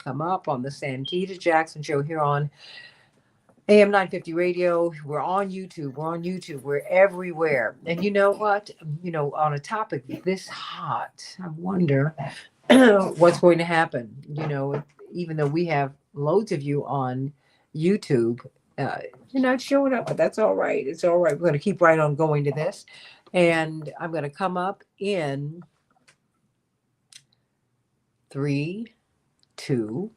come up on the Santita Jackson Show here on AM 950 Radio. We're on YouTube. We're on YouTube. We're everywhere. And you know what? On a topic this hot, I wonder what's going to happen. Even though we have loads of you on YouTube, uh, you're not showing up, but that's all right. It's all right. We're going to keep right on going to this. And I'm going to come up in three, two.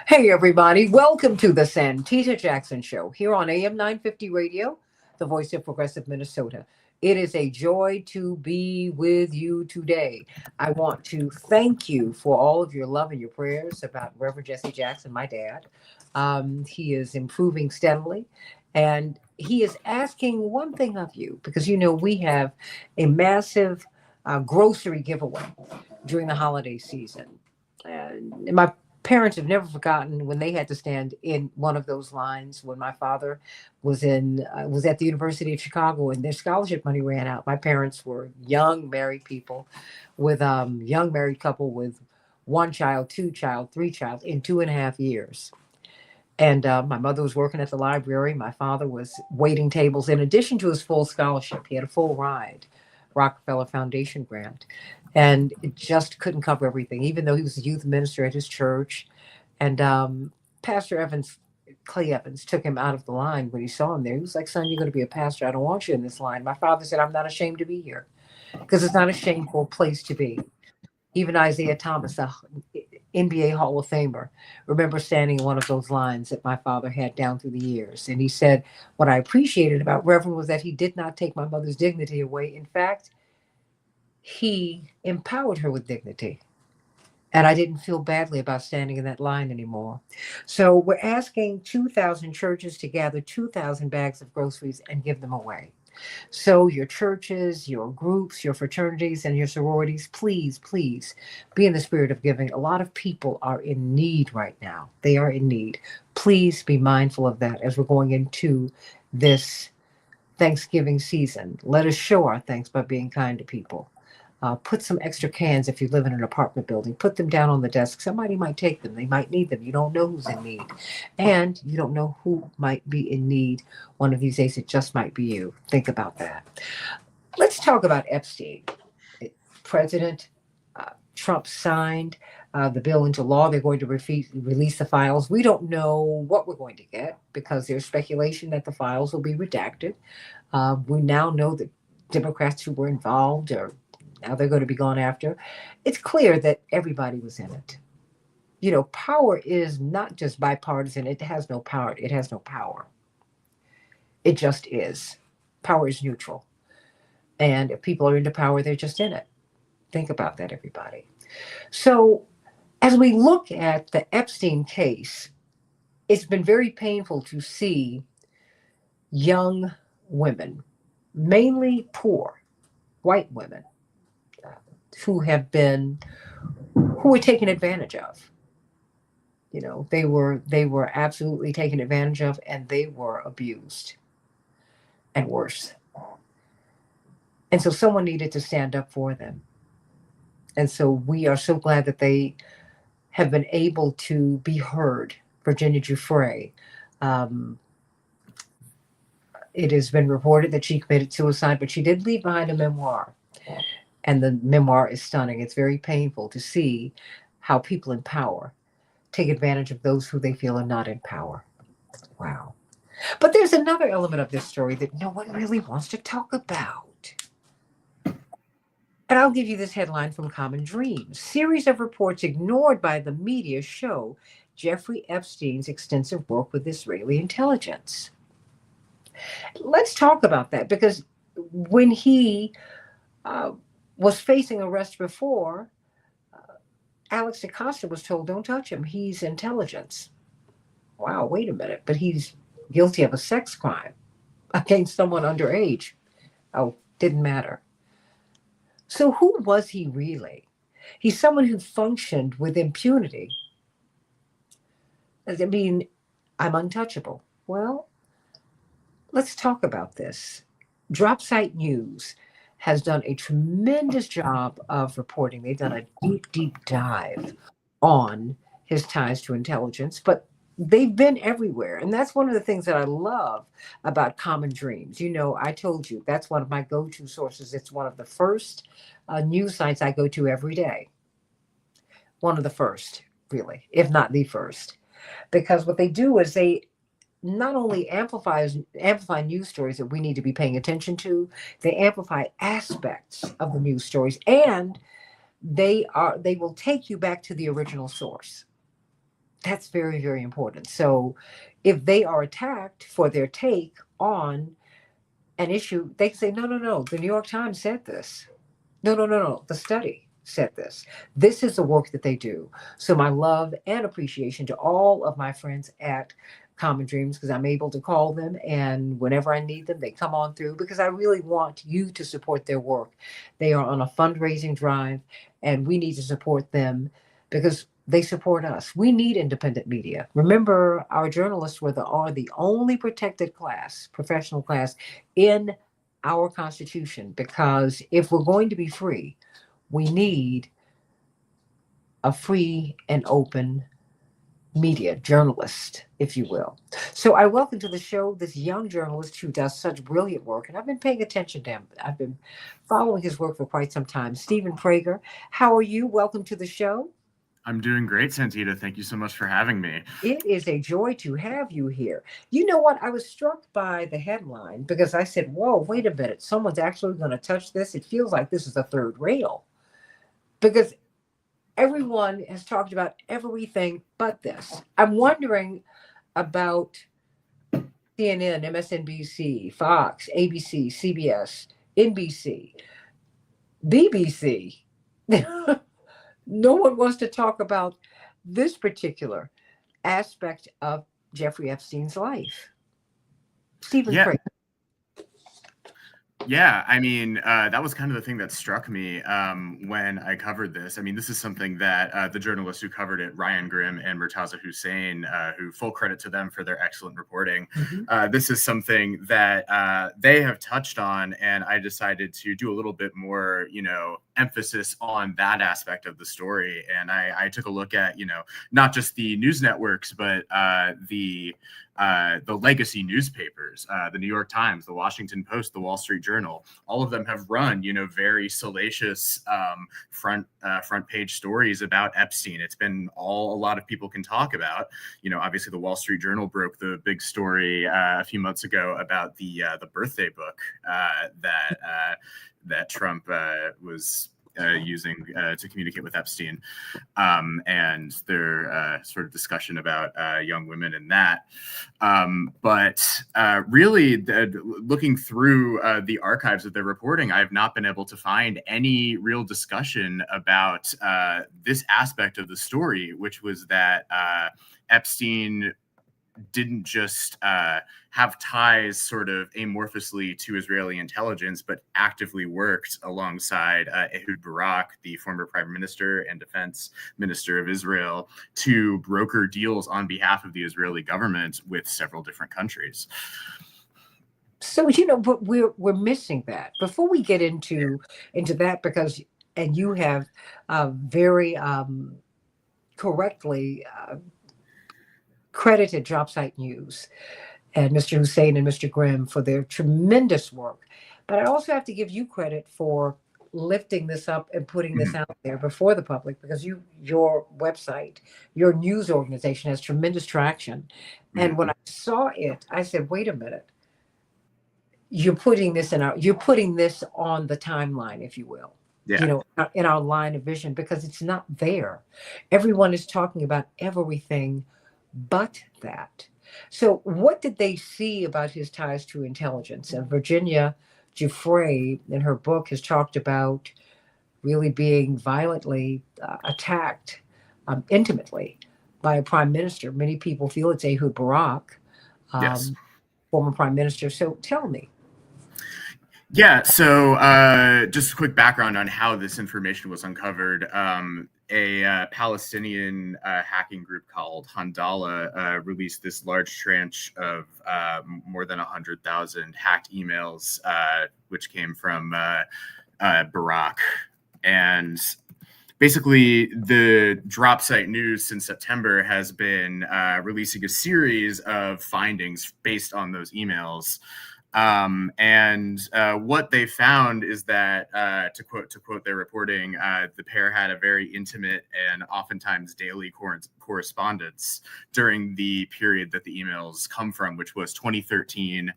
Hey, everybody. Welcome to the Santita Jackson Show here on AM 950 Radio, the voice of progressive Minnesota. It is a joy to be with you today. I want to thank you for all of your love and your prayers about Reverend Jesse Jackson, my dad. He is improving steadily, and he is asking one thing of you because, we have a massive grocery giveaway during the holiday season. And my parents have never forgotten when they had to stand in one of those lines when my father was at the University of Chicago and their scholarship money ran out. My parents were young married people with young married couple with one child, two child, three child in 2.5 years. And my mother was working at the library. My father was waiting tables. In addition to his full scholarship, he had a full ride, Rockefeller Foundation grant. And it just couldn't cover everything, even though he was a youth minister at his church. And Pastor Evans, Clay Evans, took him out of the line when he saw him there. He was like, "Son, you're going to be a pastor. I don't want you in this line." My father said, "I'm not ashamed to be here," because it's not a shameful place to be. Even Isaiah Thomas, the NBA Hall of Famer, remember standing in one of those lines that my father had down through the years. And he said, what I appreciated about Reverend was that he did not take my mother's dignity away. In fact, he empowered her with dignity. And I didn't feel badly about standing in that line anymore. So we're asking 2,000 churches to gather 2,000 bags of groceries and give them away. So your churches, your groups, your fraternities, and your sororities, please, please be in the spirit of giving. A lot of people are in need right now. They are in need. Please be mindful of that as we're going into this Thanksgiving season. Let us show our thanks by being kind to people. Put some extra cans if you live in an apartment building. Put them down on the desk. Somebody might take them. They might need them. You don't know who's in need. And you don't know who might be in need one of these days. It just might be you. Think about that. Let's talk about Epstein. President Trump signed the bill into law. They're going to release the files. We don't know what we're going to get because there's speculation that the files will be redacted. We now know that Democrats who were involved are now they're going to be gone after. It's clear that everybody was in it. Power is not just bipartisan. It has no power. It has no power. It just is. Power is neutral. And if people are into power, they're just in it. Think about that, everybody. So as we look at the Epstein case, it's been very painful to see young women, mainly poor white women, who were taken advantage of. They were absolutely taken advantage of, and they were abused and worse. And so someone needed to stand up for them. And so we are so glad that they have been able to be heard. Virginia Giuffre, it has been reported that she committed suicide, but she did leave behind a memoir. And the memoir is stunning. It's very painful to see how people in power take advantage of those who they feel are not in power. Wow. But there's another element of this story that no one really wants to talk about. And I'll give you this headline from Common Dreams. Series of reports ignored by the media show Jeffrey Epstein's extensive work with Israeli intelligence. Let's talk about that, because when he was facing arrest before, Alex DaCosta was told, don't touch him. He's intelligence. Wow, wait a minute. But he's guilty of a sex crime against someone underage. Oh, didn't matter. So who was he really? He's someone who functioned with impunity. I mean, I'm untouchable. Well, let's talk about this. Dropsite News has done a tremendous job of reporting. They've done a deep, deep dive on his ties to intelligence, but they've been everywhere. And that's one of the things that I love about Common Dreams. You know, I told you that's one of my go to sources. It's one of the first news sites I go to every day. One of the first, really, if not the first. Because what they do is they not only amplify news stories that we need to be paying attention to, they amplify aspects of the news stories, and they will take you back to the original source. That's very, very important. So if they are attacked for their take on an issue, they can say, no, no, no, the New York Times said this. No, no, no, no. The study said this. This is the work that they do. So my love and appreciation to all of my friends at Common Dreams, because I'm able to call them, and whenever I need them, they come on through, because I really want you to support their work. They are on a fundraising drive, and we need to support them because they support us. We need independent media. Remember, our journalists are the only protected class, professional class in our Constitution, because if we're going to be free, we need a free and open media journalist, if you will. So I welcome to the show this young journalist who does such brilliant work, and I've been paying attention to him. I've been following his work for quite some time. Stephen Prager, how are you? Welcome to the show. I'm doing great, Santita. Thank you so much for having me. It is a joy to have you here. You know what? I was struck by the headline because I said, whoa, wait a minute. Someone's actually going to touch this. It feels like this is a third rail because everyone has talked about everything but this. I'm wondering about CNN, MSNBC, Fox, ABC, CBS, NBC, BBC. No one wants to talk about this particular aspect of Jeffrey Epstein's life. Stephen Yeah, Craig. Yeah, I mean, that was kind of the thing that struck me when I covered this. I mean, this is something that the journalists who covered it, Ryan Grimm and Murtaza Hussein, who full credit to them for their excellent reporting. This is something that they have touched on, and I decided to do a little bit more, emphasis on that aspect of the story. And I took a look at, not just the news networks, but the legacy newspapers, the New York Times, the Washington Post, the Wall Street Journal. All of them have run, very salacious front page stories about Epstein. It's been all a lot of people can talk about. Obviously the Wall Street Journal broke the big story a few months ago about the birthday book that Trump was using to communicate with Epstein, and their sort of discussion about young women in that. But really, looking through the archives of their reporting, I have not been able to find any real discussion about this aspect of the story, which was that Epstein didn't just have ties sort of amorphously to Israeli intelligence, but actively worked alongside Ehud Barak, the former prime minister and defense minister of Israel, to broker deals on behalf of the Israeli government with several different countries. So but we're missing that. Before we get into that, because you have very correctly credited Dropsite News and Mr. Hussein and Mr. Grimm for their tremendous work. But I also have to give you credit for lifting this up and putting this out there before the public, because your website, your news organization has tremendous traction. And when I saw it, I said, wait a minute. You're putting this on the timeline, if you will. Yeah. In our line of vision, because it's not there. Everyone is talking about everything but that. So what did they see about his ties to intelligence? And Virginia Giuffre, in her book, has talked about really being violently attacked intimately by a prime minister. Many people feel it's Ehud Barak, Yes. former prime minister. So tell me. Yeah, so just a quick background on how this information was uncovered. A Palestinian hacking group called Handala released this large tranche of more than 100,000 hacked emails, which came from Barak. And basically the drop site news since September has been releasing a series of findings based on those emails. And what they found is that, to quote their reporting, the pair had a very intimate and oftentimes daily correspondence during the period that the emails come from, which was 2013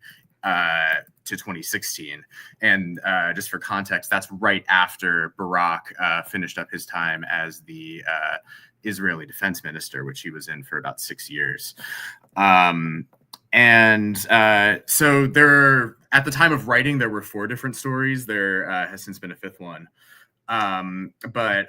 to 2016. And just for context, that's right after Barack finished up his time as the Israeli defense minister, which he was in for about 6 years. So there, at the time of writing, there were 4 different stories. There has since been a 5th one. But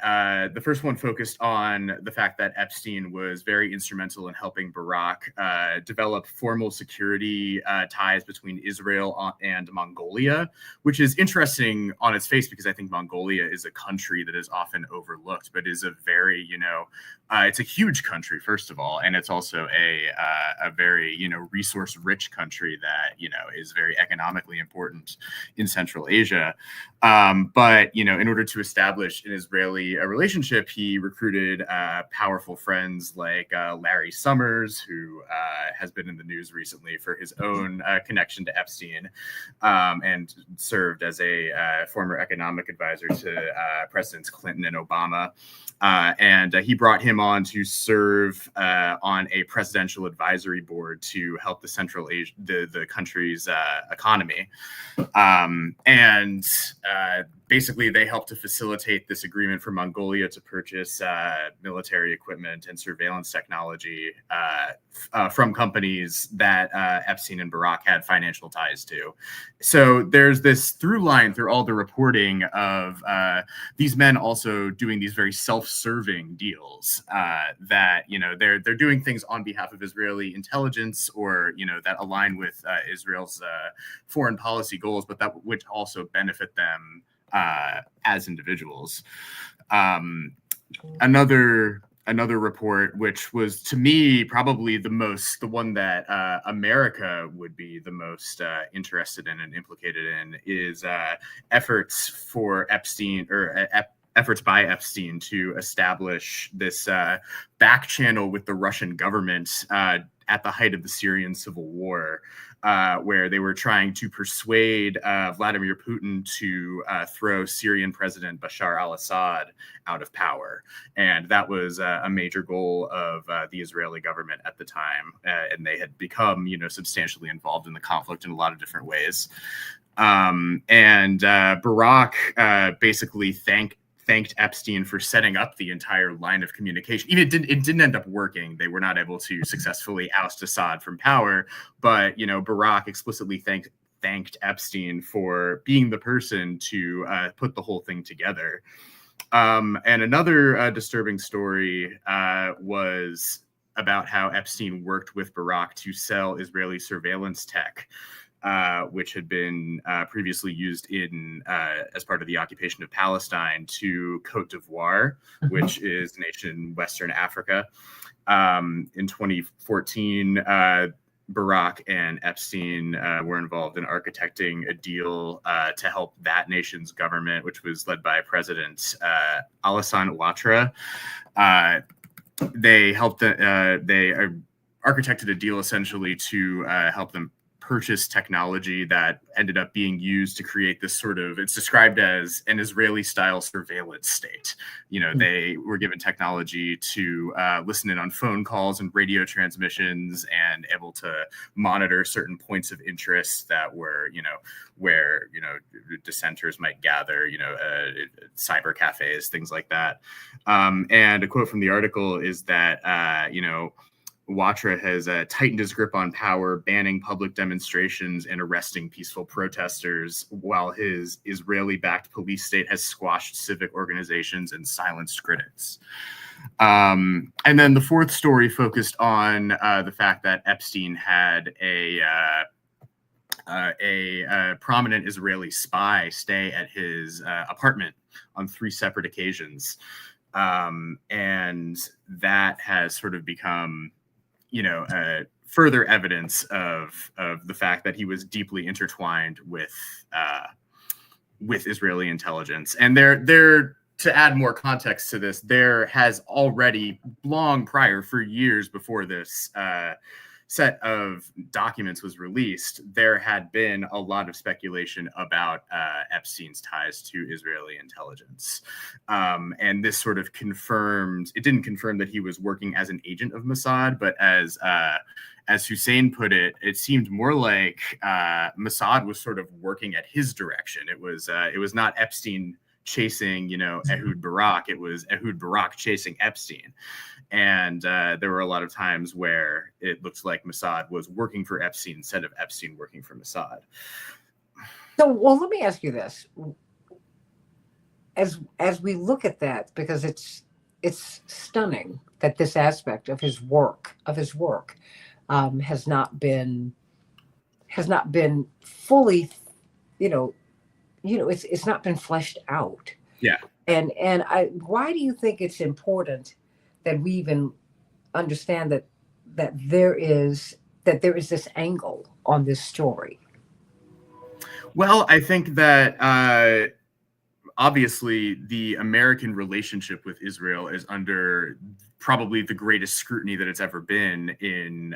the first one focused on the fact that Epstein was very instrumental in helping Barack develop formal security ties between Israel and Mongolia, which is interesting on its face because I think Mongolia is a country that is often overlooked, but is a very, it's a huge country, first of all, and it's also a very, resource-rich country that, is very economically important in Central Asia. But, in order to establish an Israeli relationship, he recruited powerful friends like Larry Summers, who has been in the news recently for his own connection to Epstein, and served as a former economic advisor to Presidents Clinton and Obama. And he brought him on to serve on a presidential advisory board to help the Central Asia, the country's economy. Basically, they helped to facilitate this agreement for Mongolia to purchase military equipment and surveillance technology from companies that Epstein and Barack had financial ties to. So there's this through line through all the reporting of these men also doing these very self-serving deals that, they're doing things on behalf of Israeli intelligence or, that align with Israel's foreign policy goals, but that would also benefit them as individuals. Another report, which was to me probably the one that America would be the most interested in and implicated in, is efforts for Epstein efforts by Epstein to establish this back channel with the Russian government at the height of the Syrian civil war, where they were trying to persuade Vladimir Putin to throw Syrian President Bashar al-Assad out of power. And that was a major goal of the Israeli government at the time. And they had become, substantially involved in the conflict in a lot of different ways. Barack basically thanked Epstein for setting up the entire line of communication. Even it didn't end up working. They were not able to successfully oust Assad from power. But Barack explicitly thanked Epstein for being the person to put the whole thing together. And another disturbing story was about how Epstein worked with Barack to sell Israeli surveillance tech, which had been previously used in as part of the occupation of Palestine, to Cote d'Ivoire, which is a nation in Western Africa. In 2014, Barack and Epstein were involved in architecting a deal to help that nation's government, which was led by President Alassane Ouattara. They architected a deal essentially to help them purchase technology that ended up being used to create this sort of, it's described as an Israeli style surveillance state. They were given technology to listen in on phone calls and radio transmissions and able to monitor certain points of interest that were, where, dissenters might gather, cyber cafes, things like that. And a quote from the article is that, Ouattara has tightened his grip on power, banning public demonstrations and arresting peaceful protesters, while his Israeli-backed police state has squashed civic organizations and silenced critics. And then the fourth story focused on the fact that Epstein had a prominent Israeli spy stay at his apartment on 3 separate occasions. And that has sort of become further evidence of the fact that he was deeply intertwined with Israeli intelligence. And they're to add more context to this, there has already long prior, for years before this set of documents was released, there had been a lot of speculation about Epstein's ties to Israeli intelligence. And this sort of confirmed, it didn't confirm that he was working as an agent of Mossad, but as Hussein put it, it seemed more like Mossad was sort of working at his direction. It was not Epstein chasing, Ehud Barak. It was Ehud Barak chasing Epstein. And there were a lot of times where it looked like Mossad was working for Epstein instead of Epstein working for Mossad. So, well, let me ask you this: as we look at that, because it's stunning that this aspect of his work has not been fully, it's not been fleshed out. Yeah. And why do you think it's important that we even understand that there is this angle on this story? Well, I think that obviously the American relationship with Israel is under probably the greatest scrutiny that it's ever been in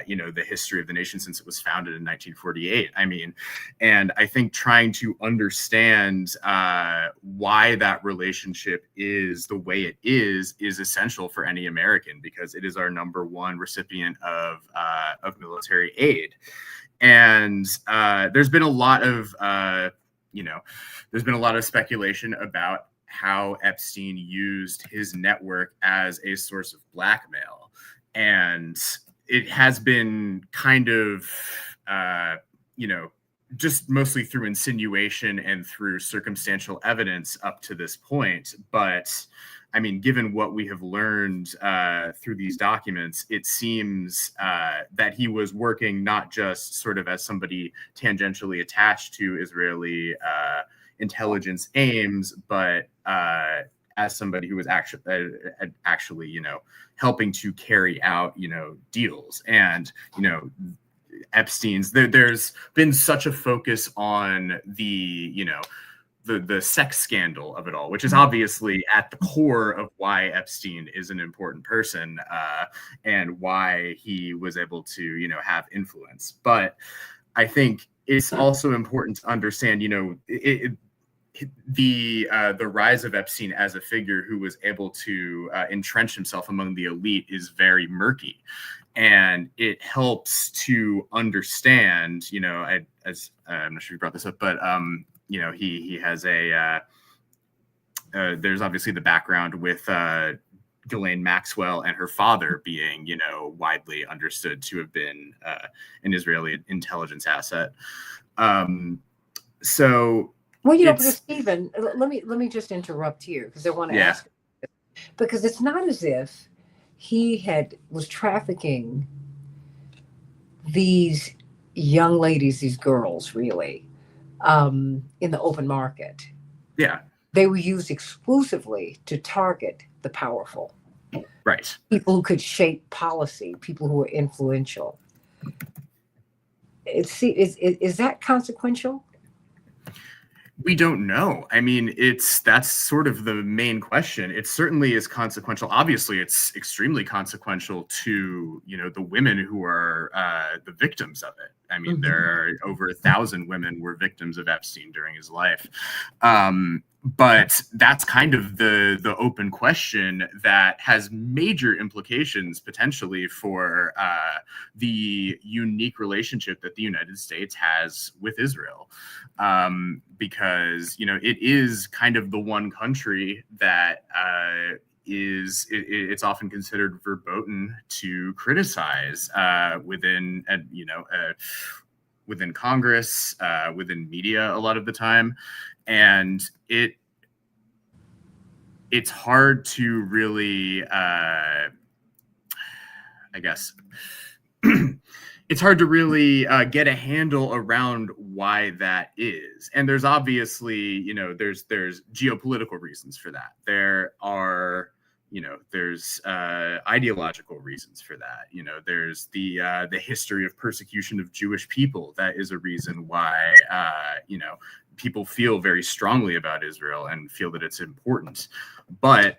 the history of the nation since it was founded in 1948. I mean, and I think trying to understand why that relationship is the way it is essential for any American, because it is our number one recipient of military aid. And there's been a lot of speculation about how Epstein used his network as a source of blackmail. And it has been kind of, just mostly through insinuation and through circumstantial evidence up to this point. But I mean, given what we have learned through these documents, it seems that he was working not just sort of as somebody tangentially attached to Israeli intelligence aims, but as somebody who was actually, helping to carry out, deals. And, Epstein's, there's been such a focus on the sex scandal of it all, which is obviously at the core of why Epstein is an important person and why he was able to, have influence. But I think it's also important to understand, the rise of Epstein as a figure who was able to entrench himself among the elite is very murky. And it helps to understand, I'm not sure you brought this up, but he has there's obviously the background with Ghislaine Maxwell and her father being, widely understood to have been an Israeli intelligence asset. So, well, because Stephen, let me just interrupt here because I want to ask, because it's not as if he was trafficking these young ladies, these girls, really, in the open market. Yeah. They were used exclusively to target the powerful. Right. People who could shape policy, people who were influential. Is that consequential? We don't know. I mean, that's sort of the main question. It certainly is consequential. Obviously, it's extremely consequential to, the women who are the victims of it. I mean, there are over 1,000 women were victims of Epstein during his life. But that's kind of the open question that has major implications potentially for the unique relationship that the United States has with Israel. Because, it is kind of the one country that it's often considered verboten to criticize within Congress, within media a lot of the time. And it's hard to really, it's hard to really get a handle around why that is. And there's obviously, there's geopolitical reasons for that. There are, there's ideological reasons for that. There's the history of persecution of Jewish people. That is a reason why, people feel very strongly about Israel and feel that it's important. But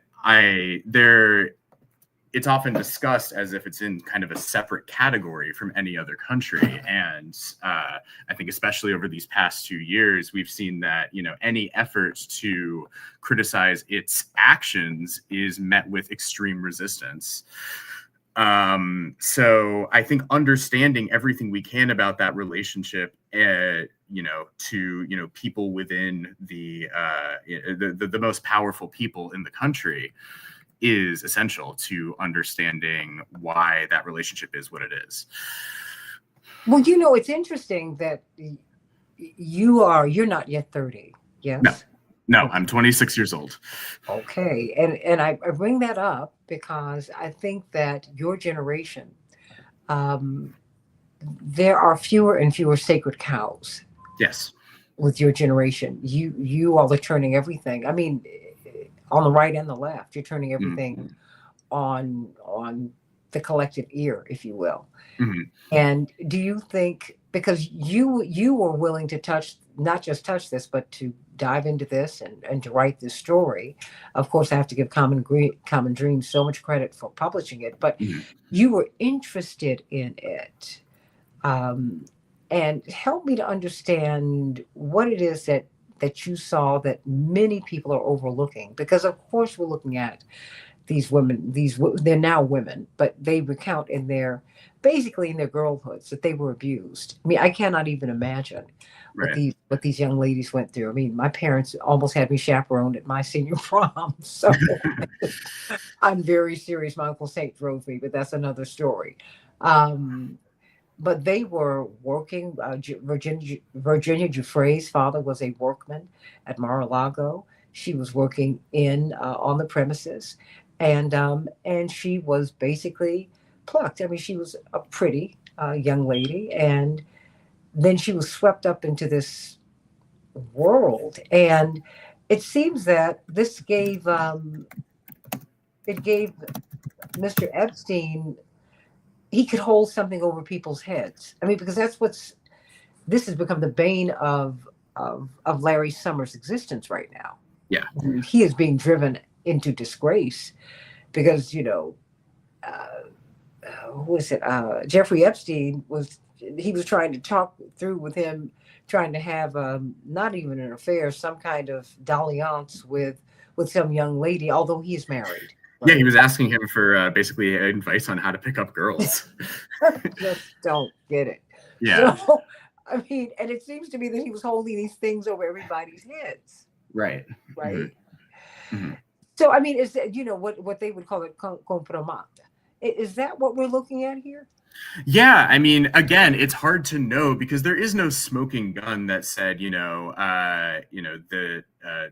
it's often discussed as if it's in kind of a separate category from any other country. And I think especially over these past 2 years, we've seen that, any effort to criticize its actions is met with extreme resistance. So I think understanding everything we can about that relationship, to people within the most powerful people in the country is essential to understanding why that relationship is what it is. Well, it's interesting that you're not yet 30. Yes. No, okay. I'm 26 years old. Okay. And I bring that up because I think that your generation, there are fewer and fewer sacred cows. Yes. With your generation, you all are turning everything. I mean, on the right and the left, you're turning everything on the collective ear, if you will. Mm-hmm. And do you think, because you were willing to not just touch this, but to dive into this and to write this story? Of course, I have to give Common Dreams so much credit for publishing it, but you were interested in it. And help me to understand what it is that you saw that many people are overlooking, because of course we're looking at these women, they're now women, but they recount basically in their girlhoods that they were abused. I mean, I cannot even imagine what these young ladies went through. I mean, my parents almost had me chaperoned at my senior prom. So I'm very serious. My Uncle Saint drove me, but that's another story. But they were working. Virginia Giuffre's father was a workman at Mar-a-Lago. She was working on the premises, and she was basically plucked. I mean, she was a pretty young lady, and then she was swept up into this world. And it seems that this gave Mr. Epstein, he could hold something over people's heads. I mean, because this has become the bane of Larry Summers' existence right now. Yeah. He is being driven into disgrace because, who is it? Jeffrey Epstein was trying to talk through with him, trying to have not even an affair, some kind of dalliance with some young lady, although he is married. Yeah, he was asking him for basically advice on how to pick up girls. Just don't get it. Yeah. So, I mean, and it seems to me that he was holding these things over everybody's heads. Right. Right. Mm-hmm. So, I mean, is that, what they would call it compromat? Is that what we're looking at here? Yeah, I mean, again, it's hard to know because there is no smoking gun that said, the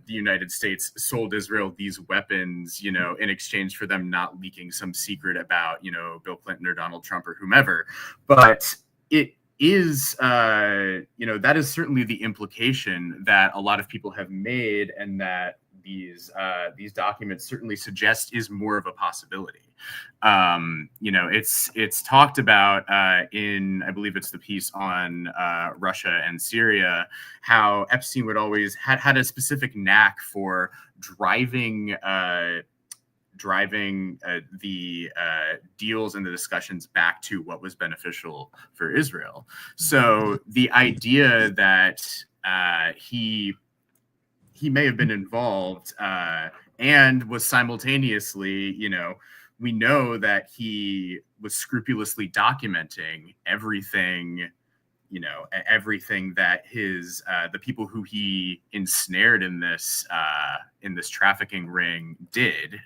United States sold Israel these weapons, in exchange for them not leaking some secret about, Bill Clinton or Donald Trump or whomever. But it is, that is certainly the implication that a lot of people have made, and that these documents certainly suggest is more of a possibility. It's talked about in, I believe it's the piece on Russia and Syria, how Epstein would always had a specific knack for driving the deals and the discussions back to what was beneficial for Israel. So the idea that he may have been involved and was simultaneously, we know that he was scrupulously documenting everything, everything that his the people who he ensnared in this trafficking ring did.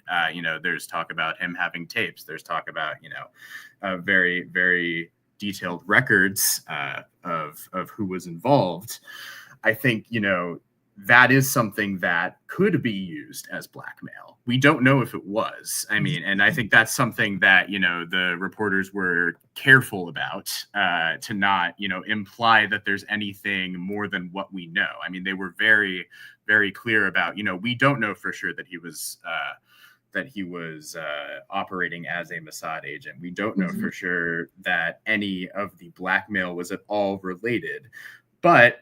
There's talk about him having tapes. There's talk about very, very detailed records of who was involved. I think that is something that could be used as blackmail. We don't know if it was. I mean, and I think that's something that, the reporters were careful about to not, imply that there's anything more than what we know. I mean, they were very, very clear about, we don't know for sure that he was operating as a Mossad agent. We don't know for sure that any of the blackmail was at all related. But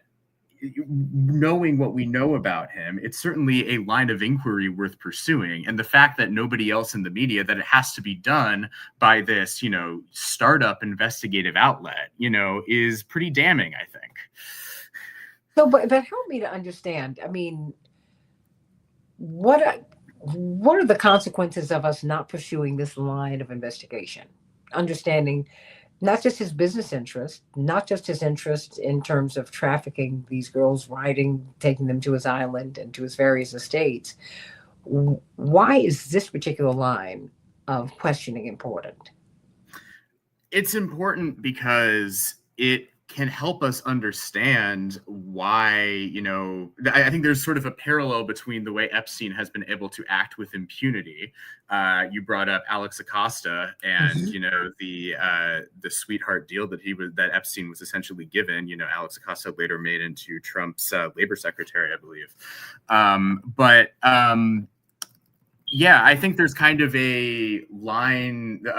knowing what we know about him, it's certainly a line of inquiry worth pursuing. And the fact that nobody else in the media, that it has to be done by this, startup investigative outlet, is pretty damning, I think. So, but help me to understand. I mean, what are the consequences of us not pursuing this line of investigation? Understanding not just his business interest, not just his interest in terms of trafficking these girls, riding, taking them to his island and to his various estates. Why is this particular line of questioning important? It's important because it can help us understand why, I think there's sort of a parallel between the way Epstein has been able to act with impunity. You brought up Alex Acosta and, the sweetheart deal that Epstein was essentially given. Alex Acosta later made into Trump's labor secretary, I believe. Yeah, I think there's kind of a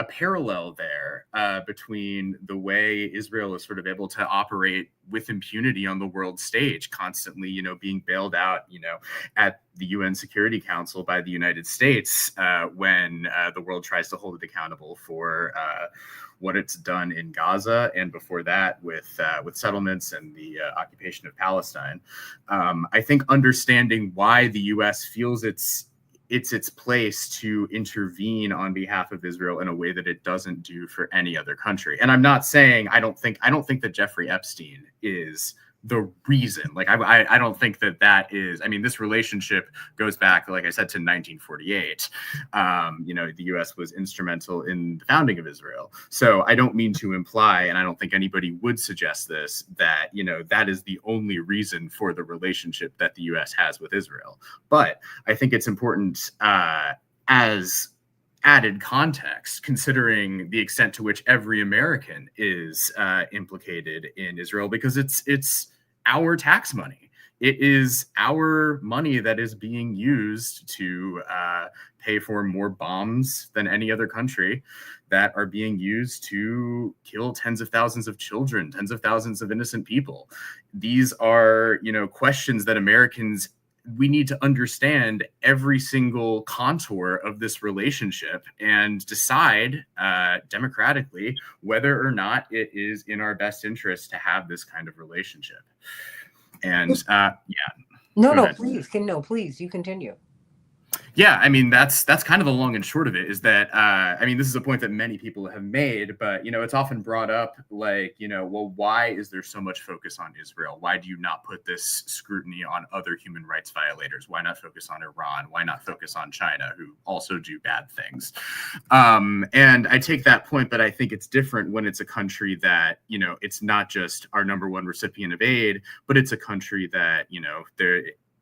parallel there between the way Israel is sort of able to operate with impunity on the world stage, constantly, being bailed out, at the UN Security Council by the United States when the world tries to hold it accountable for what it's done in Gaza, and before that with settlements and the occupation of Palestine. I think understanding why the U.S. feels it's its place to intervene on behalf of Israel in a way that it doesn't do for any other country. And I'm not saying I don't think that Jeffrey Epstein is the reason. Like I don't think that is. I mean, this relationship goes back, like I said, to 1948. The U.S. was instrumental in the founding of Israel. So I don't mean to imply, and I don't think anybody would suggest this, that that is the only reason for the relationship that the U.S. has with Israel. But I think it's important as added context, considering the extent to which every American is implicated in Israel, because it's our tax money. It is our money that is being used to pay for more bombs than any other country, that are being used to kill tens of thousands of children, tens of thousands of innocent people. These are, questions that Americans, we need to understand every single contour of this relationship and decide democratically whether or not it is in our best interest to have this kind of relationship. And Please, you continue. Yeah, I mean, that's kind of the long and short of it, is that, this is a point that many people have made, but, it's often brought up like, well, why is there so much focus on Israel? Why do you not put this scrutiny on other human rights violators? Why not focus on Iran? Why not focus on China, who also do bad things? And I take that point, but I think it's different when it's a country that, it's not just our number one recipient of aid, but it's a country that,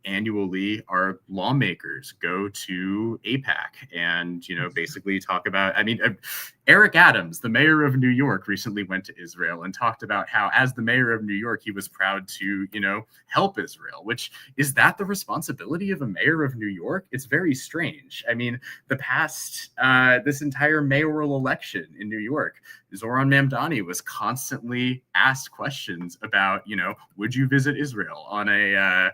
annually our lawmakers go to AIPAC and basically talk about, Eric Adams, the mayor of New York, recently went to Israel and talked about how, as the mayor of New York, he was proud to help Israel. Which, is that the responsibility of a mayor of New York? It's very strange. The past this entire mayoral election in New York, Zoran Mamdani was constantly asked questions about would you visit Israel on a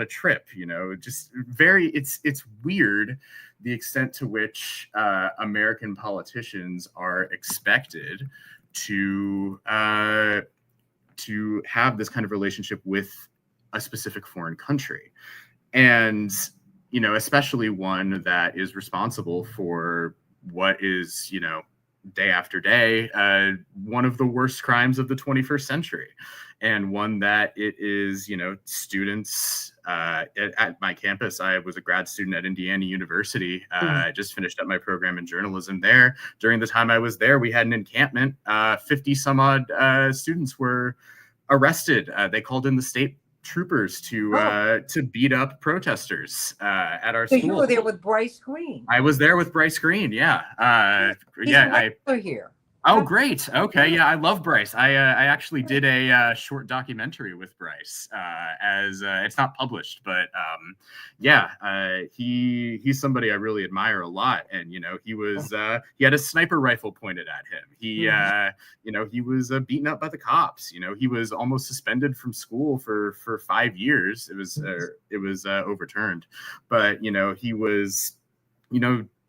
trip, it's weird the extent to which American politicians are expected to have this kind of relationship with a specific foreign country. And, especially one that is responsible for what is, day after day, one of the worst crimes of the 21st century. And one that it is, students at my campus. I was a grad student at Indiana University. I just finished up my program in journalism there. During the time I was there, we had an encampment. 50 some odd students were arrested. They called in the state troopers to beat up protesters at our school. So you were there with Bryce Green. I was there with Bryce Green. Yeah. He's here. Oh, great. Okay, yeah, I love Bryce. I actually did a short documentary with Bryce. As It's not published, but yeah, he's somebody I really admire a lot. And he had a sniper rifle pointed at him. He was beaten up by the cops. He was almost suspended from school for 5 years. It was overturned, but he was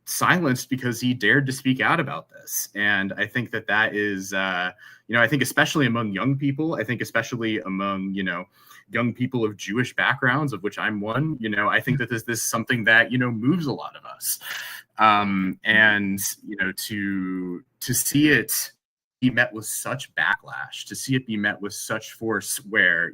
silenced because he dared to speak out about this. And I think that is, I think especially among young people, I think especially among, young people of Jewish backgrounds, of which I'm one, I think that this is something that, moves a lot of us. And, to see it be met with such backlash, to see it be met with such force where,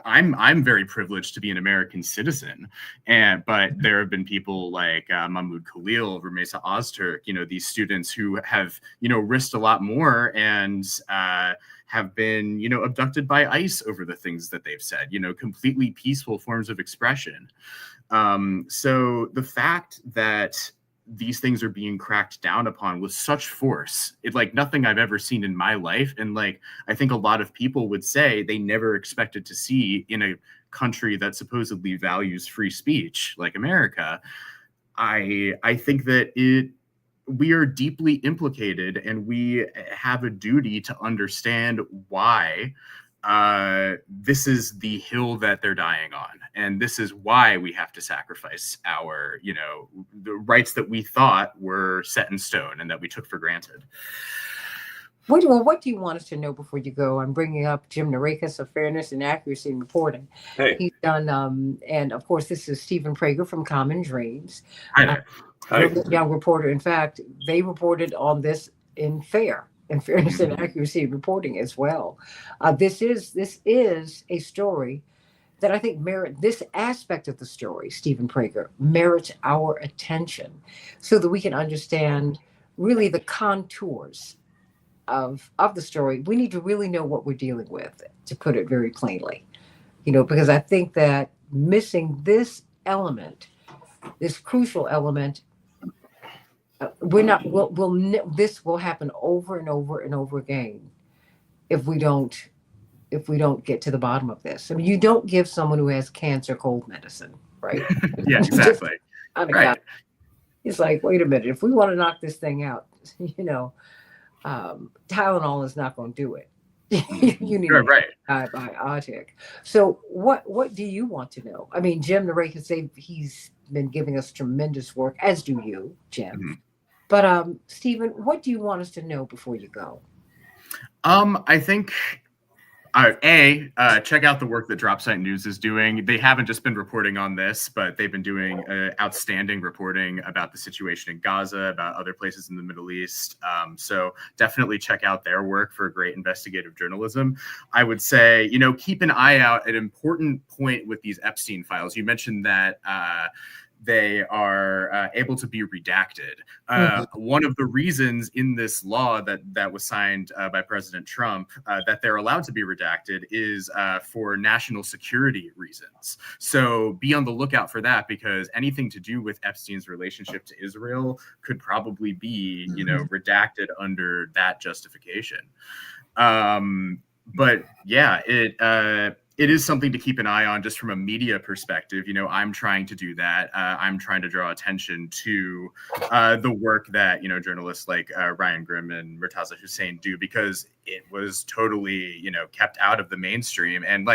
I'm very privileged to be an American citizen, but there have been people like Mahmoud Khalil, Ramesa Ozturk, these students who have risked a lot more and have been abducted by ICE over the things that they've said, completely peaceful forms of expression. So the fact that these things are being cracked down upon with such force, it's like nothing I've ever seen in my life. And like, I think a lot of people would say they never expected to see in a country that supposedly values free speech like America. I think that we are deeply implicated, and we have a duty to understand why this is the hill that they're dying on. And this is why we have to sacrifice our, the rights that we thought were set in stone and that we took for granted. What do you want us to know before you go? I'm bringing up Jim Narekas of Fairness and Accuracy in Reporting. Hey. He's done, and of course, this is Stephen Prager from Common Dreams. Hi. Young reporter. In fact, they reported on this in Fairness and Accuracy Reporting as well. This is a story that I think this aspect of the story, Stephen Prager, merits our attention so that we can understand really the contours of the story. We need to really know what we're dealing with, to put it very plainly, because I think that missing this element, this crucial element, this will happen over and over and over again if we don't get to the bottom of this. I mean, you don't give someone who has cancer cold medicine, right? Yeah, exactly. Right. It's like, wait a minute, if we want to knock this thing out, Tylenol is not going to do it. You need antibiotic. So what do you want to know? I mean, Jim Narekas, he's been giving us tremendous work, as do you, Jim. Mm-hmm. But Stephen, what do you want us to know before you go? I think check out the work that Dropsite News is doing. They haven't just been reporting on this, but they've been doing outstanding reporting about the situation in Gaza, about other places in the Middle East. So definitely check out their work for great investigative journalism. I would say, keep an eye out. An important point with these Epstein files, you mentioned that they are able to be redacted. One of the reasons in this law that was signed by President Trump that they're allowed to be redacted is for national security reasons. So be on the lookout for that, because anything to do with Epstein's relationship to Israel could probably be, redacted under that justification. But yeah, it is something to keep an eye on just from a media perspective. I'm trying to do that. I'm trying to draw attention to the work that, journalists like Ryan Grimm and Murtaza Hussein do, because it was totally, kept out of the mainstream. And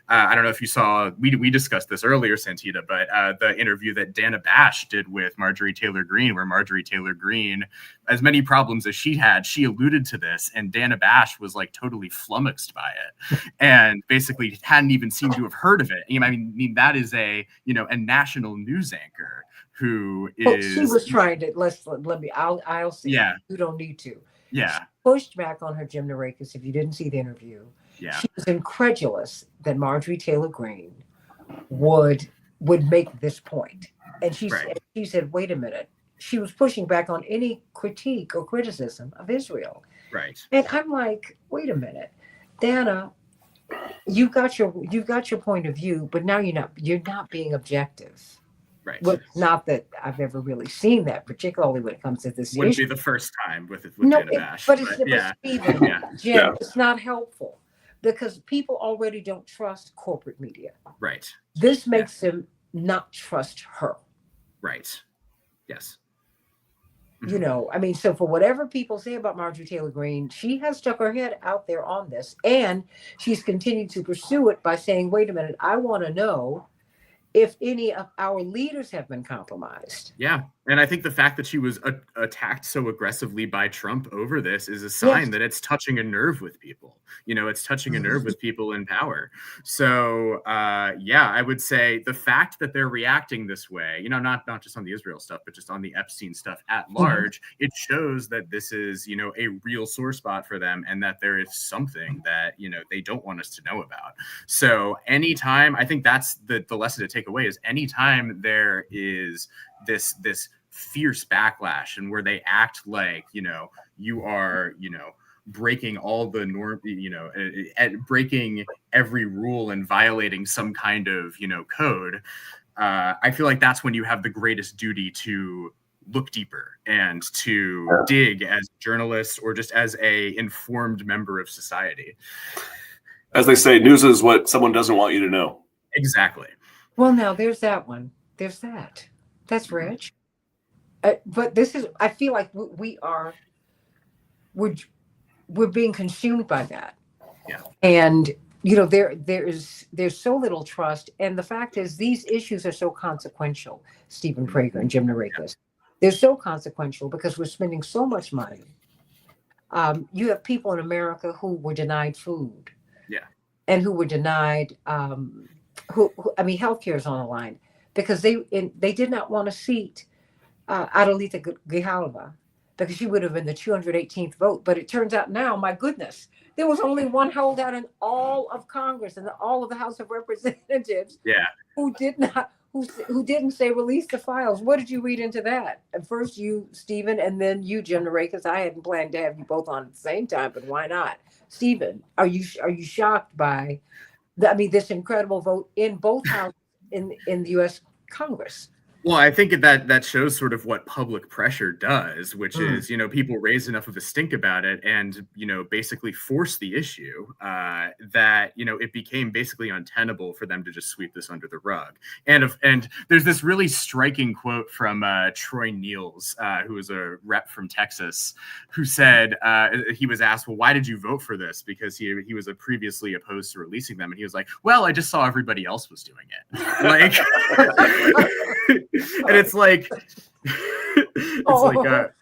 I don't know if you saw, we discussed this earlier, Santita, but the interview that Dana Bash did with Marjorie Taylor Greene, where Marjorie Taylor Greene, as many problems as she had, she alluded to this, and Dana Bash was totally flummoxed by it and basically hadn't even seemed to have heard of it. I mean, that is a national news anchor who is. Well, she was trying to, let me, I'll say, yeah. You don't need to. Yeah. She pushed back on her, Jim Narekas, if you didn't see the interview. Yeah. She was incredulous that Marjorie Taylor Greene would make this point. And she said, wait a minute. She was pushing back on any critique or criticism of Israel. Right. And I'm like, wait a minute, Dana, you've got your point of view, but now you're not being objective. Right. Well, not that I've ever really seen that, particularly when it comes to this Wouldn't issue. be the first time with No, Dana Bash, but yeah, Stephen, yeah, Jen, it's not helpful because people already don't trust corporate media. right. This makes them not trust her. Right. Yes. You know, I mean, so for whatever people say about Marjorie Taylor Greene, she has stuck her head out there on this, and she's continued to pursue it by saying, wait a minute, I want to know if any of our leaders have been compromised. Yeah. And I think the fact that she was attacked so aggressively by Trump over this is a sign Yes. that it's touching a nerve with people. You know, it's touching a nerve with people in power. So, yeah, I would say the fact that they're reacting this way, you know, not just on the Israel stuff, but just on the Epstein stuff at large, it shows that this is, you know, a real sore spot for them and that there is something that, you know, they don't want us to know about. So anytime, I think that's the lesson to take away is anytime there is this fierce backlash and where they act like, you know, you are, you know, breaking all the norm, you know, breaking every rule and violating some kind of, you know, code. I feel like that's when you have the greatest duty to look deeper and to dig as journalists or just as a informed member of society. As they say, news is what someone doesn't want you to know. Exactly. Well, now there's that one. There's that. That's rich. But this is, I feel like we're being consumed by that. Yeah. And, you know, there's so little trust. And the fact is, these issues are so consequential, Stephen Prager and Jim Narekas. They're so consequential because we're spending so much money. You have people in America who were denied food. Yeah. And who were denied, healthcare is on the line because they did not want to seat Adelita Grijalva because she would have been the 218th vote. But it turns out now, my goodness, there was only one holdout in all of Congress and all of the House of Representatives who didn't say release the files. What did you read into that? And first you, Stephen, and then you, Jim Narekas. I hadn't planned to have you both on at the same time, but why not? Stephen, are you shocked by this incredible vote in both houses in the U.S. Congress? Well, I think that shows sort of what public pressure does, which is, you know, people raise enough of a stink about it and, you know, basically force the issue that, you know, it became basically untenable for them to just sweep this under the rug. And there's this really striking quote from Troy Niels, who was a rep from Texas, who said he was asked, well, why did you vote for this? Because he was previously opposed to releasing them. And he was like, well, I just saw everybody else was doing it. Like... And it's like,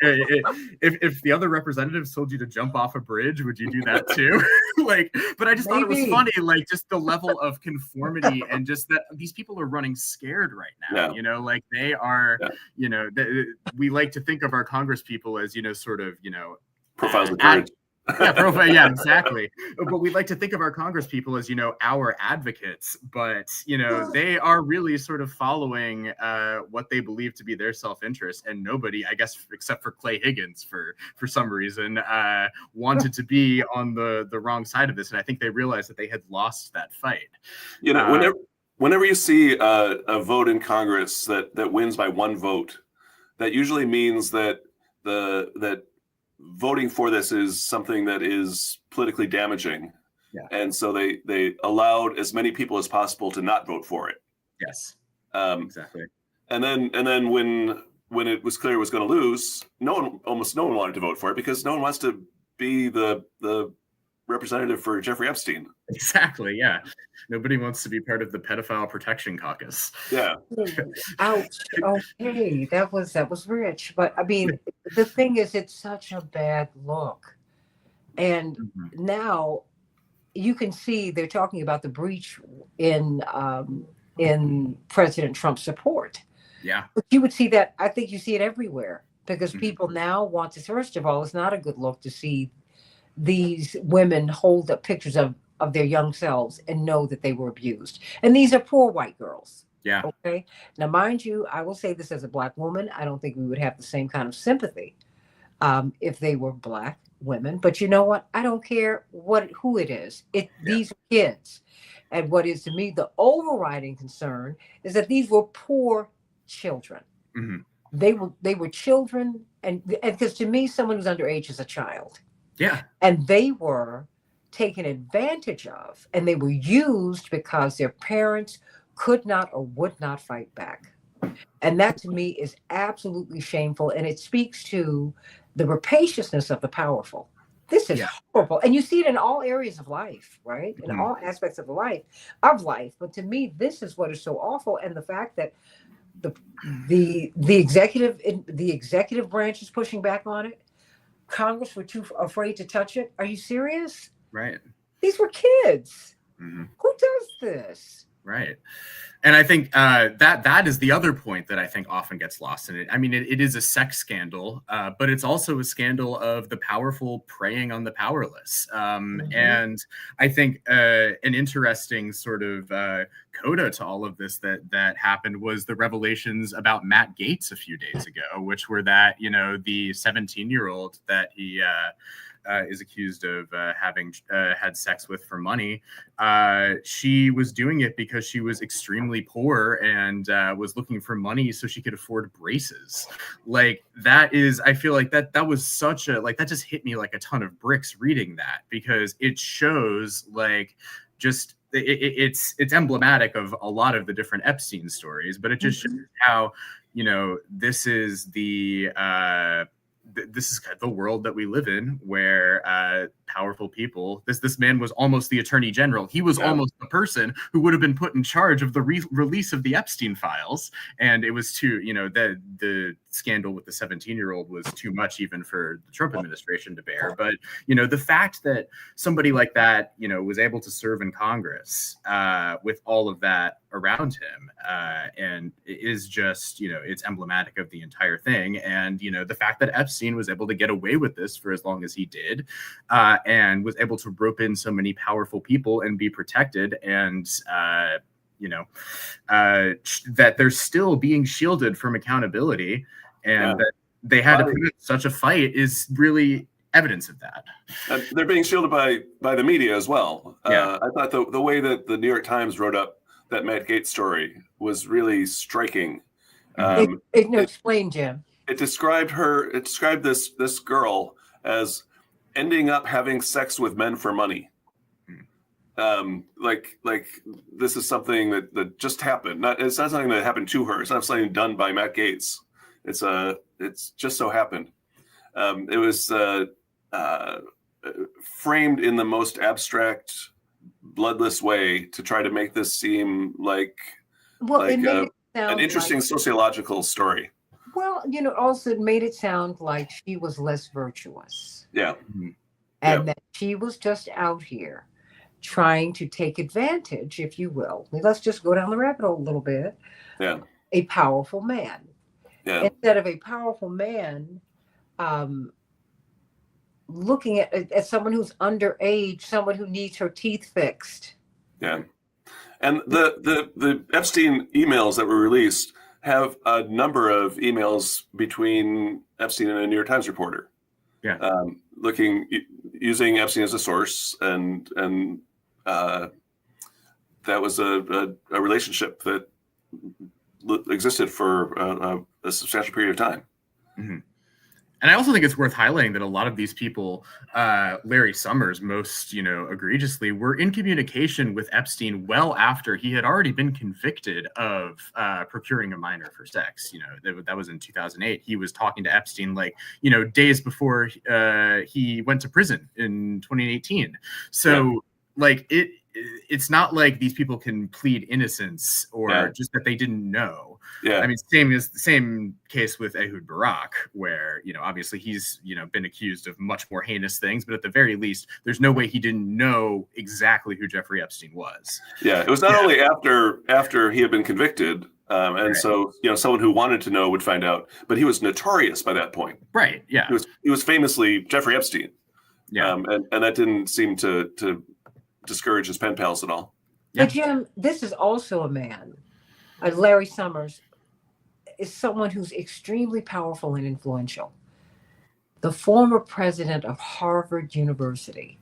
if the other representatives told you to jump off a bridge, would you do that too? Like, but I just thought it was funny, like just the level of conformity and just that these people are running scared right now. You know, like they are. You know, we like to think of our Congress people as, you know, sort of, you know, profiles of courage. Yeah, exactly. But we like to think of our Congress people as, you know, our advocates, but, you know, they are really sort of following what they believe to be their self-interest, and nobody, I guess, except for Clay Higgins for some reason, wanted to be on the wrong side of this, and I think they realized that they had lost that fight. You know, whenever you see a vote in Congress that wins by one vote, that usually means that voting for this is something that is politically damaging. Yeah. And so they allowed as many people as possible to not vote for it. Yes. Exactly. And then when it was clear it was going to lose, almost no one wanted to vote for it because no one wants to be the representative for Jeffrey Epstein. Exactly. Yeah. Nobody wants to be part of the pedophile protection caucus. Yeah. Ouch. Okay. That was rich. But I mean, the thing is, it's such a bad look. And now you can see they're talking about the breach in President Trump's support. Yeah. But you would see that. I think you see it everywhere because people now want to, first of all, it's not a good look to see these women hold up pictures of their young selves and know that they were abused. And these are poor white girls. Yeah. Okay. Now, mind you, I will say this as a Black woman, I don't think we would have the same kind of sympathy if they were Black women. But you know what? I don't care who it is. These are kids. And what is to me the overriding concern is that these were poor children. Hmm. They were children, and because to me, someone who's underage is a child. Yeah. And they were taken advantage of, and they were used because their parents could not or would not fight back. And that to me is absolutely shameful. And it speaks to the rapaciousness of the powerful. This is Yeah. horrible. And you see it in all areas of life, right? In Mhm. all aspects of life. But to me, this is what is so awful. And the fact that the the executive branch is pushing back on it. Congress were too afraid to touch it. Are you serious? Right. These were kids. Hmm. Who does this? Right. And I think that is the other point that I think often gets lost in it. I mean, it is a sex scandal, but it's also a scandal of the powerful preying on the powerless. And I think an interesting sort of coda to all of this that happened was the revelations about Matt Gaetz a few days ago, which were that, the 17-year-old that he is accused of having had sex with for money. She was doing it because she was extremely poor and was looking for money so she could afford braces. Like that is, I feel like that was such a, like, that just hit me like a ton of bricks reading that, because it shows like just it's emblematic of a lot of the different Epstein stories, but it just shows how, this is this is kind of the world that we live in, where powerful people. This man was almost the attorney general. He was almost the person who would have been put in charge of the release of the Epstein files, and it was too. The scandal with the 17-year-old was too much even for the Trump administration to bear. But the fact that somebody like that was able to serve in Congress with all of that around him, and it is just it's emblematic of the entire thing. And the fact that Epstein was able to get away with this for as long as he did, and was able to rope in so many powerful people and be protected, and that they're still being shielded from accountability, and that they had to put in such a fight is really evidence of that. They're being shielded by the media as well. Yeah. I thought the way that the New York Times wrote up that Matt Gaetz story was really striking. Explain, Jim. It described this girl as ending up having sex with men for money. Like this is something that just happened. It's not something that happened to her. It's not something done by Matt Gaetz. It's just so happened. It was framed in the most abstract, bloodless way to try to make this seem like an interesting sociological story. Well, also it made it sound like she was less virtuous. Yeah. And that she was just out here trying to take advantage, if you will. Let's just go down the rabbit hole a little bit. Yeah. A powerful man. Yeah. Instead of a powerful man looking at someone who's underage, someone who needs her teeth fixed. Yeah. And the Epstein emails that were released have a number of emails between Epstein and a New York Times reporter. Yeah. Using Epstein as a source, and that was a relationship that existed for a substantial period of time. Mm-hmm. And I also think it's worth highlighting that a lot of these people, Larry Summers most, egregiously, were in communication with Epstein well after he had already been convicted of procuring a minor for sex. That was in 2008. He was talking to Epstein days before he went to prison in 2018. So it's not like these people can plead innocence or just that they didn't know. Yeah. I mean, same case with Ehud Barak, where, obviously he's, been accused of much more heinous things, but at the very least, there's no way he didn't know exactly who Jeffrey Epstein was. Yeah. It was not only after he had been convicted. So, someone who wanted to know would find out, but he was notorious by that point. Right. Yeah. He was famously Jeffrey Epstein. Yeah. And that didn't seem to discourage his pen pals at all. Yeah. But Jim, this is also a man. Larry Summers is someone who's extremely powerful and influential. The former president of Harvard University.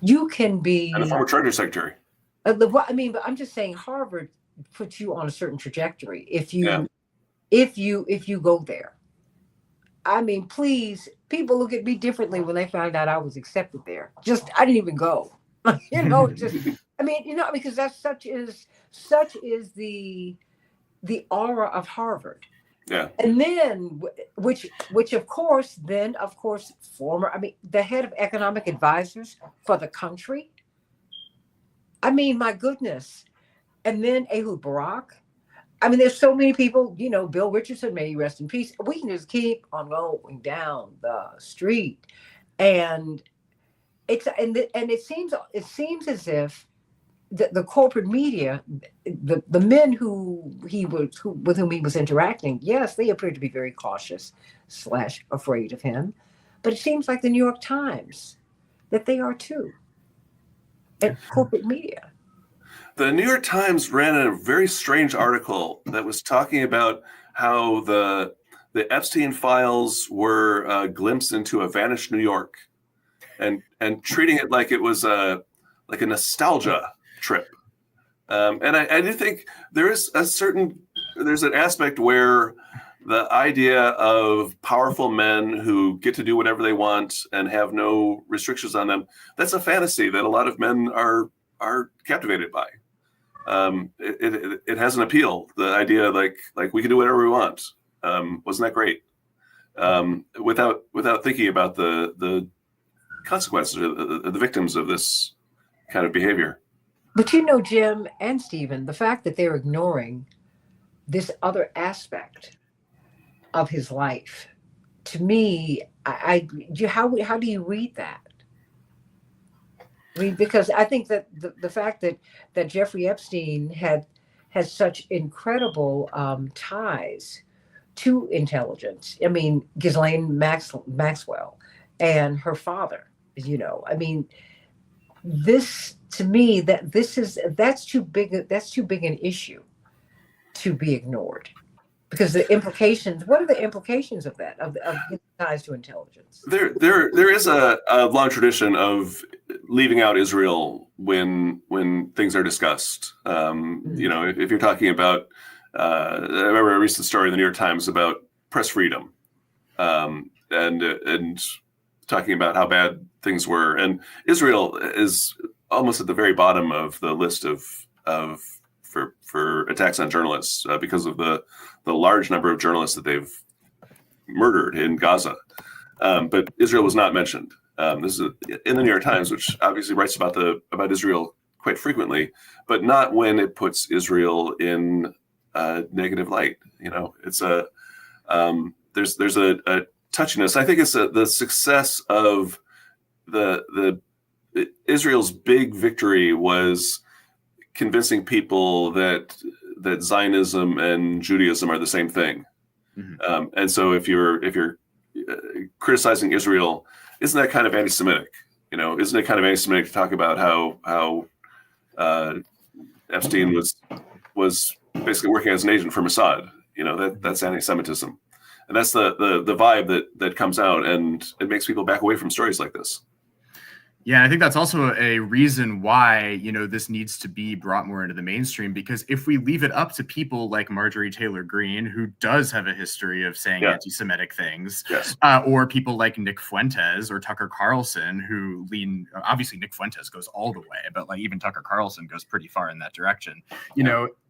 You can be... And the former Treasury Secretary. But I'm just saying Harvard puts you on a certain trajectory. If you if you go there. I mean, please, people look at me differently when they found out I was accepted there. Just I didn't even go. Just I mean, because that's such is the aura of Harvard. Yeah. And then, which of course, former, I mean, the head of economic advisors for the country. I mean, my goodness. And then Ehud Barak. I mean, there's so many people, Bill Richardson, may he rest in peace. We can just keep on going down the street. And it seems as if the corporate media, the men with whom he was interacting, yes, they appeared to be very cautious / afraid of him, but it seems like the New York Times that they are too, and corporate media. The New York Times ran a very strange article that was talking about how the Epstein files were a glimpse into a vanished New York, and treating it like it was a nostalgia trip. And I do think there's an aspect where the idea of powerful men who get to do whatever they want and have no restrictions on them, that's a fantasy that a lot of men are captivated by. It has an appeal. The idea like we can do whatever we want. Wasn't that great? Without thinking about the consequences or the victims of this kind of behavior. But Jim and Stephen, the fact that they're ignoring this other aspect of his life, to me, how do you read that? I mean, because I think that the fact that Jeffrey Epstein has such incredible ties to intelligence. I mean, Ghislaine Maxwell and her father. I mean, this to me that's too big an issue to be ignored. Because the implications, what are the implications of that, of his ties to intelligence? There is a long tradition of leaving out Israel when things are discussed. If you're talking about, I remember a recent story in the New York Times about press freedom, and talking about how bad things were. And Israel is almost at the very bottom of the list for attacks on journalists because of the large number of journalists that they've murdered in Gaza. But Israel was not mentioned. This is in the New York Times, which obviously writes about Israel quite frequently, but not when it puts Israel in a negative light. It's there's a touchiness. I think it's the success of the Israel's big victory was convincing people that Zionism and Judaism are the same thing. Mm-hmm. And so if you're criticizing Israel, isn't that kind of anti-Semitic? Isn't it kind of anti-Semitic to talk about how Epstein was basically working as an agent for Mossad? That's anti-Semitism, and that's the vibe that comes out, and it makes people back away from stories like this. Yeah, I think that's also a reason why, this needs to be brought more into the mainstream, because if we leave it up to people like Marjorie Taylor Greene, who does have a history of saying anti-Semitic things, yes. Or people like Nick Fuentes or Tucker Carlson, who obviously Nick Fuentes goes all the way, but even Tucker Carlson goes pretty far in that direction.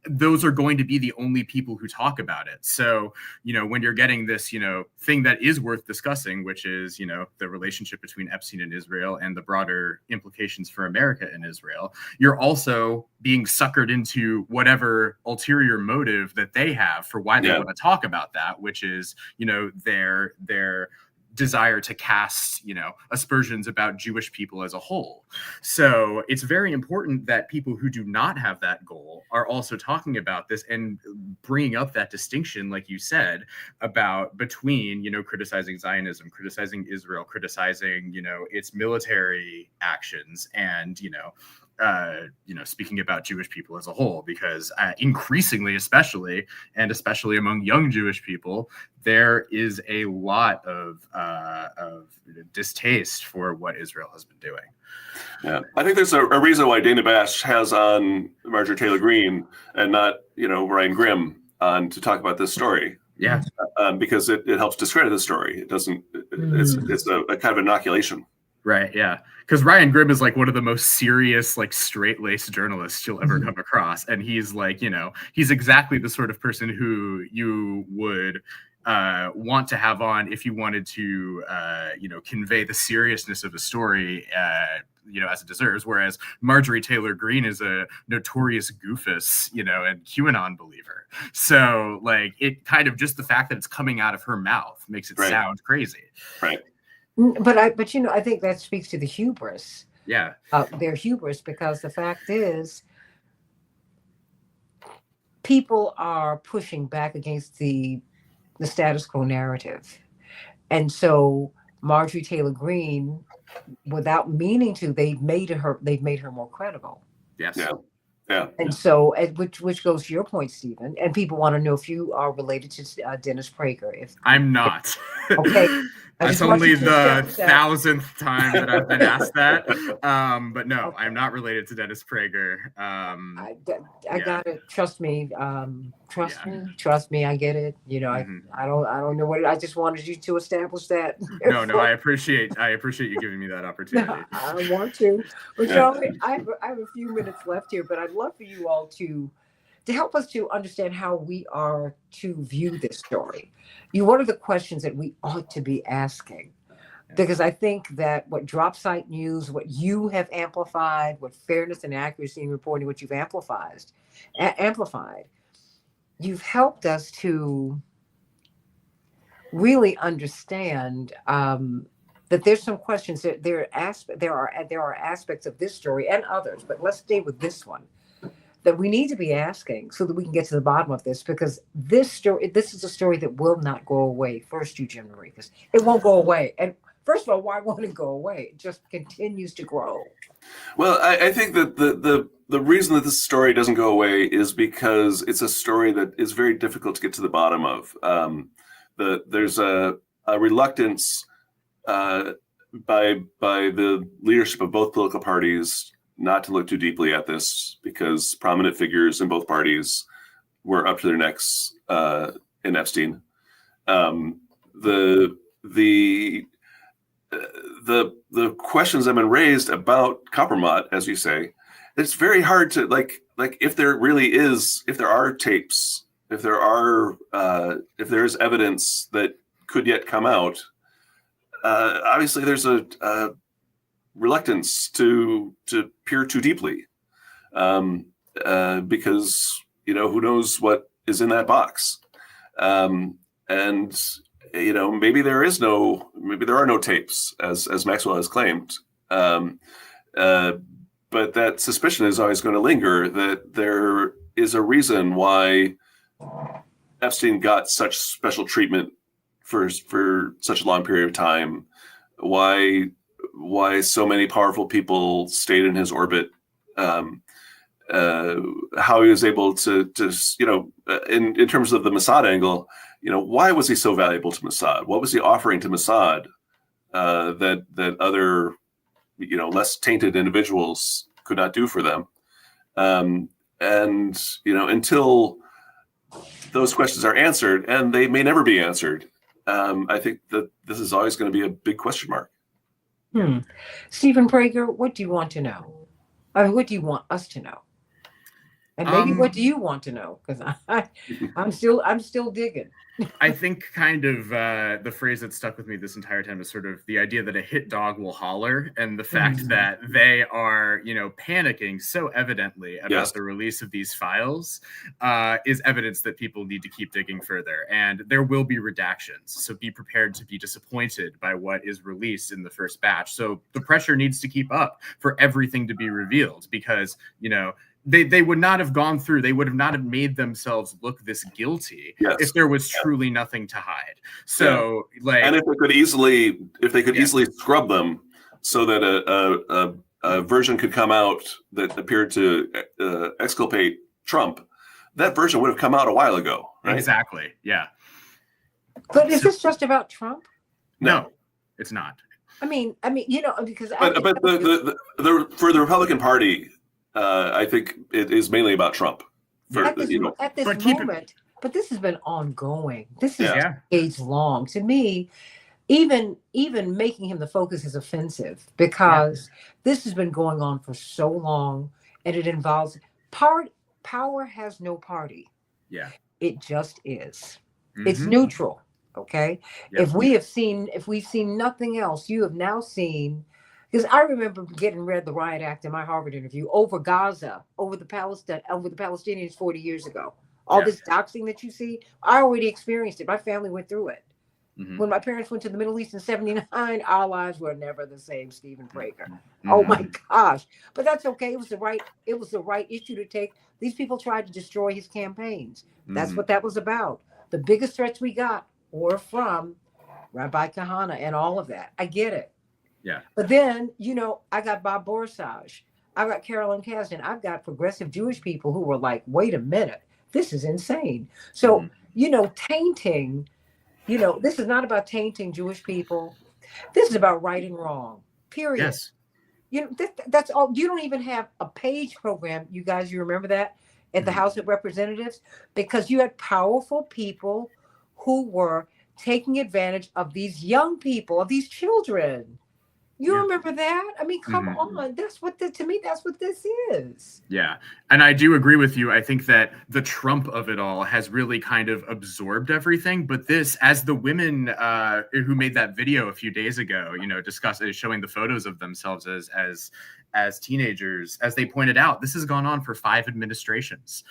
Those are going to be the only people who talk about it. So, when you're getting this, thing that is worth discussing, which is, the relationship between Epstein and Israel and the broader implications for America and Israel, you're also being suckered into whatever ulterior motive that they have for why they want to talk about that, which is, their desire to cast, aspersions about Jewish people as a whole. So it's very important that people who do not have that goal are also talking about this and bringing up that distinction, like you said, between, criticizing Zionism, criticizing Israel, criticizing, its military actions, and, speaking about Jewish people as a whole, because increasingly, especially among young Jewish people, there is a lot of distaste for what Israel has been doing. Yeah, I think there's a reason why Dana Bash has on Marjorie Taylor Greene and not, Ryan Grimm on to talk about this story, Yeah. Because it helps discredit the story. It doesn't. It's a kind of inoculation. Right. Yeah. Because Ryan Grimm is like one of the most serious, like straight-laced journalists you'll ever come across, and he's like, he's exactly the sort of person who you would want to have on if you wanted to, convey the seriousness of a story, as it deserves. Whereas Marjorie Taylor Greene is a notorious goofus, and QAnon believer. So, like, it kind of just the fact that it's coming out of her mouth makes it sound crazy. Right. But I think that speaks to the hubris. Yeah. Their hubris, because the fact is, people are pushing back against the status quo narrative. And so Marjorie Taylor Greene, without meaning to, they've made her more credible. Yes. Yeah. Yeah. And so, which goes to your point, Stephen, and people want to know if you are related to Dennis Prager. I'm not. Okay. That's only the 1,000th time that I've been asked that. But no, Okay. I'm not related to Dennis Prager. I got it. Trust me. Trust me. I get it. I don't know what I just wanted you to establish that. No, I appreciate you giving me that opportunity. No, I want to. But Charlie, I have a few minutes left here, but I'd love for you all to help us to understand how we are to view this story. What are the questions that we ought to be asking? Because I think that what Drop Site News, what you have amplified, what fairness and accuracy in reporting, what you've amplified, you've helped us to really understand that there's some questions that there are aspects of this story and others, but let's stay with this one, that we need to be asking so that we can get to the bottom of this, because this is a story that will not go away. First, you, Jim Maricas, it won't go away. And first of all, why won't it go away? It just continues to grow. Well, I think that the reason that this story doesn't go away is because it's a story that is very difficult to get to the bottom of. There's a reluctance by the leadership of both political parties not to look too deeply at this, because prominent figures in both parties were up to their necks in Epstein. The questions that have been raised about Coppermott, as you say, it's very hard to like if there are tapes, if there is evidence that could yet come out. Obviously, there's a reluctance to peer too deeply, because who knows what is in that box, and maybe there are no tapes, as Maxwell has claimed, but that suspicion is always going to linger that there is a reason why Epstein got such special treatment for such a long period of time, why so many powerful people stayed in his orbit, how he was able to in terms of the Mossad angle, why was he so valuable to Mossad? What was he offering to Mossad that other less tainted individuals could not do for them? And until those questions are answered, and they may never be answered, I think that this is always going to be a big question mark. Stephen Prager, what do you want to know? I mean, what do you want us to know? And maybe what do you want to know? Because I'm still digging. I think kind of the phrase that stuck with me this entire time is sort of the idea that a hit dog will holler, and the fact that they are, panicking so evidently about the release of these files is evidence that people need to keep digging further. And there will be redactions, so be prepared to be disappointed by what is released in the first batch. So the pressure needs to keep up for everything to be revealed, because, they would not have gone through, they would have not have made themselves look this guilty if there was truly nothing to hide. So and if they could easily scrub them so that a version could come out that appeared to exculpate Trump, that version would have come out a while ago, right? Exactly. Yeah. But is this just about Trump? No, it's not. I mean, because but for the Republican Party, I think it is mainly about Trump. At this moment, but this has been ongoing. This is Yeah. decades long. To me, even making him the focus is offensive because this has been going on for so long, and it involves power has no party. Yeah. It just is. It's Mhm. neutral. Okay. Yep. If we've seen nothing else, you have now seen, because I remember getting read the riot act in my Harvard interview over Gaza, over the Palestinians 40 years ago. All Yeah. this doxing that you see, I already experienced it. My family went through it. Mhm. When my parents went to the Middle East in '79, our lives were never the same, Stephen Prager. Mhm. Oh my gosh. But that's okay. It was the right issue to take. These people tried to destroy his campaigns. That's Mhm. what that was about. The biggest threats we got were from Rabbi Kahana and all of that. I get it. Yeah. But then, I got Bob Borsaj. I got Carolyn Kasdan. I've got progressive Jewish people who were like, wait a minute, this is insane. So, tainting, this is not about tainting Jewish people. This is about right and wrong, period. Yes. That's all. You don't even have a page program, you guys. You remember that at the House of Representatives? Because you had powerful people who were taking advantage of these young people, of these children. You Yeah. remember that? I mean, come Mhm. on. To me, that's what this is. Yeah. And I do agree with you. I think that the Trump of it all has really kind of absorbed everything. But this, as the women who made that video a few days ago, showing the photos of themselves as teenagers, as they pointed out, this has gone on for 5 administrations.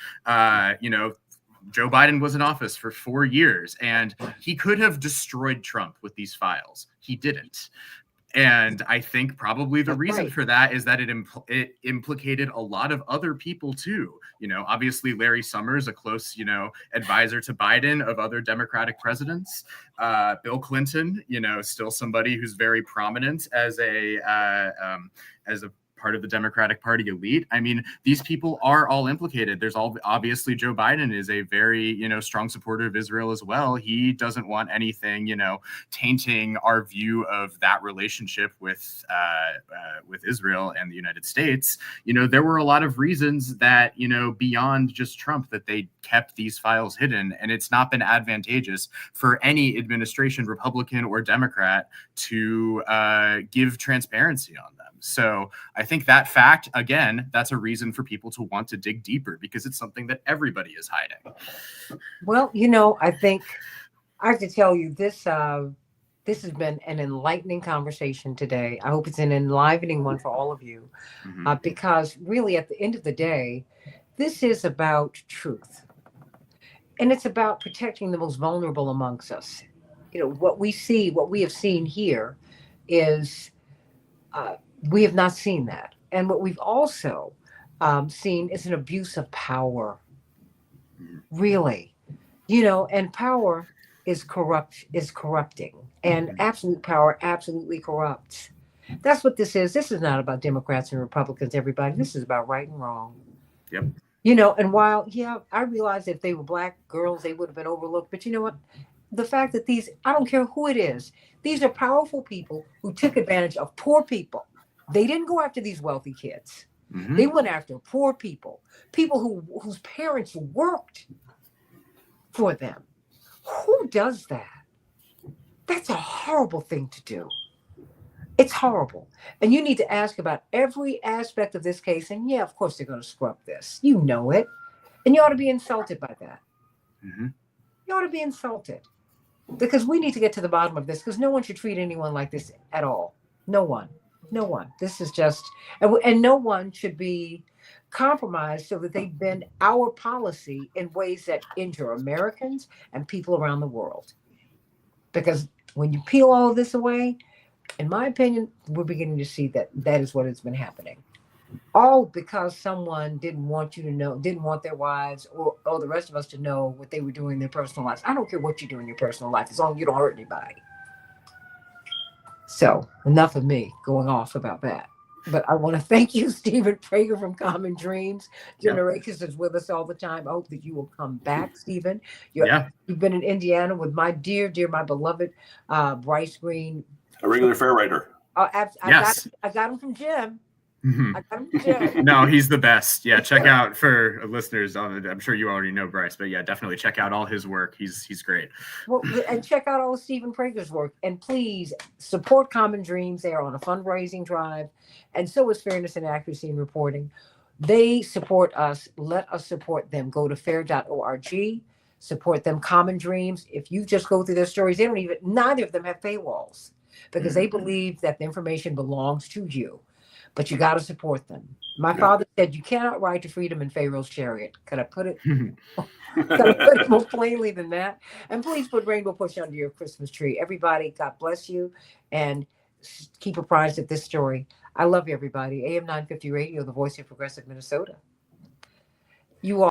Joe Biden was in office for 4 years, and he could have destroyed Trump with these files. He didn't. And I think probably the reason for that is that it implicated a lot of other people too. Obviously Larry Summers, a close, advisor to Biden of other Democratic presidents. Bill Clinton, still somebody who's very prominent as a part of the Democratic Party elite. I mean, these people are all implicated. There's obviously Joe Biden is a very, strong supporter of Israel as well. He doesn't want anything, tainting our view of that relationship with Israel and the United States. There were a lot of reasons that, beyond just Trump, that they kept these files hidden, and it's not been advantageous for any administration, Republican or Democrat, to give transparency on them. So I think that fact, again, that's a reason for people to want to dig deeper because it's something that everybody is hiding. Well, I think I have to tell you this has been an enlightening conversation today. I hope it's an enlivening one for all of you, because really at the end of the day, this is about truth. And it's about protecting the most vulnerable amongst us. What we have seen here is we have not seen that. And what we've also seen is an abuse of power. Really. And power is corrupting. And absolute power absolutely corrupts. That's what this is. This is not about Democrats and Republicans, everybody. This is about right and wrong. Yep. And while, I realize if they were black girls, they would have been overlooked. But you know what? The fact that I don't care who it is, these are powerful people who took advantage of poor people. They didn't go after these wealthy kids. They went after poor people whose parents worked for them. Who does that? That's a horrible thing to do. It's horrible. And you need to ask about every aspect of this case. And yeah, of course they're going to scrub this. You know it. And you ought to be insulted by that. You ought to be insulted. Because we need to get to the bottom of this, because no one should treat anyone like this at all. No one. This is just, and no one should be compromised so that they bend our policy in ways that injure Americans and people around the world. Because when you peel all of this away, in my opinion, we're beginning to see that is what has been happening. All because someone didn't want their wives or the rest of us to know what they were doing in their personal lives. I don't care what you do in your personal life, as long as you don't hurt anybody. So enough of me going off about that. But I want to thank you, Stephen Prager from Common Dreams. Generations is with us all the time. I hope that you will come back, Stephen. You've been in Indiana with my dear, my beloved Bryce Green. A regular fair writer. I got him from Jim. I got him today. No, he's the best. Yeah, check out for listeners. I'm sure you already know Bryce, but yeah, definitely check out all his work. He's great. Well, and check out all of Stephen Prager's work. And please support Common Dreams. They are on a fundraising drive. And so is Fairness and Accuracy in Reporting. They support us. Let us support them. Go to fair.org. Support them. Common Dreams. If you just go through their stories, neither of them have paywalls because they believe that the information belongs to you. But you got to support them. My father said, you cannot ride to freedom in Pharaoh's chariot. Could I put it more plainly than that? And please put Rainbow Push under your Christmas tree. Everybody, God bless you. And keep apprised of this story. I love you, everybody. AM 950 Radio, the voice of progressive Minnesota. You all.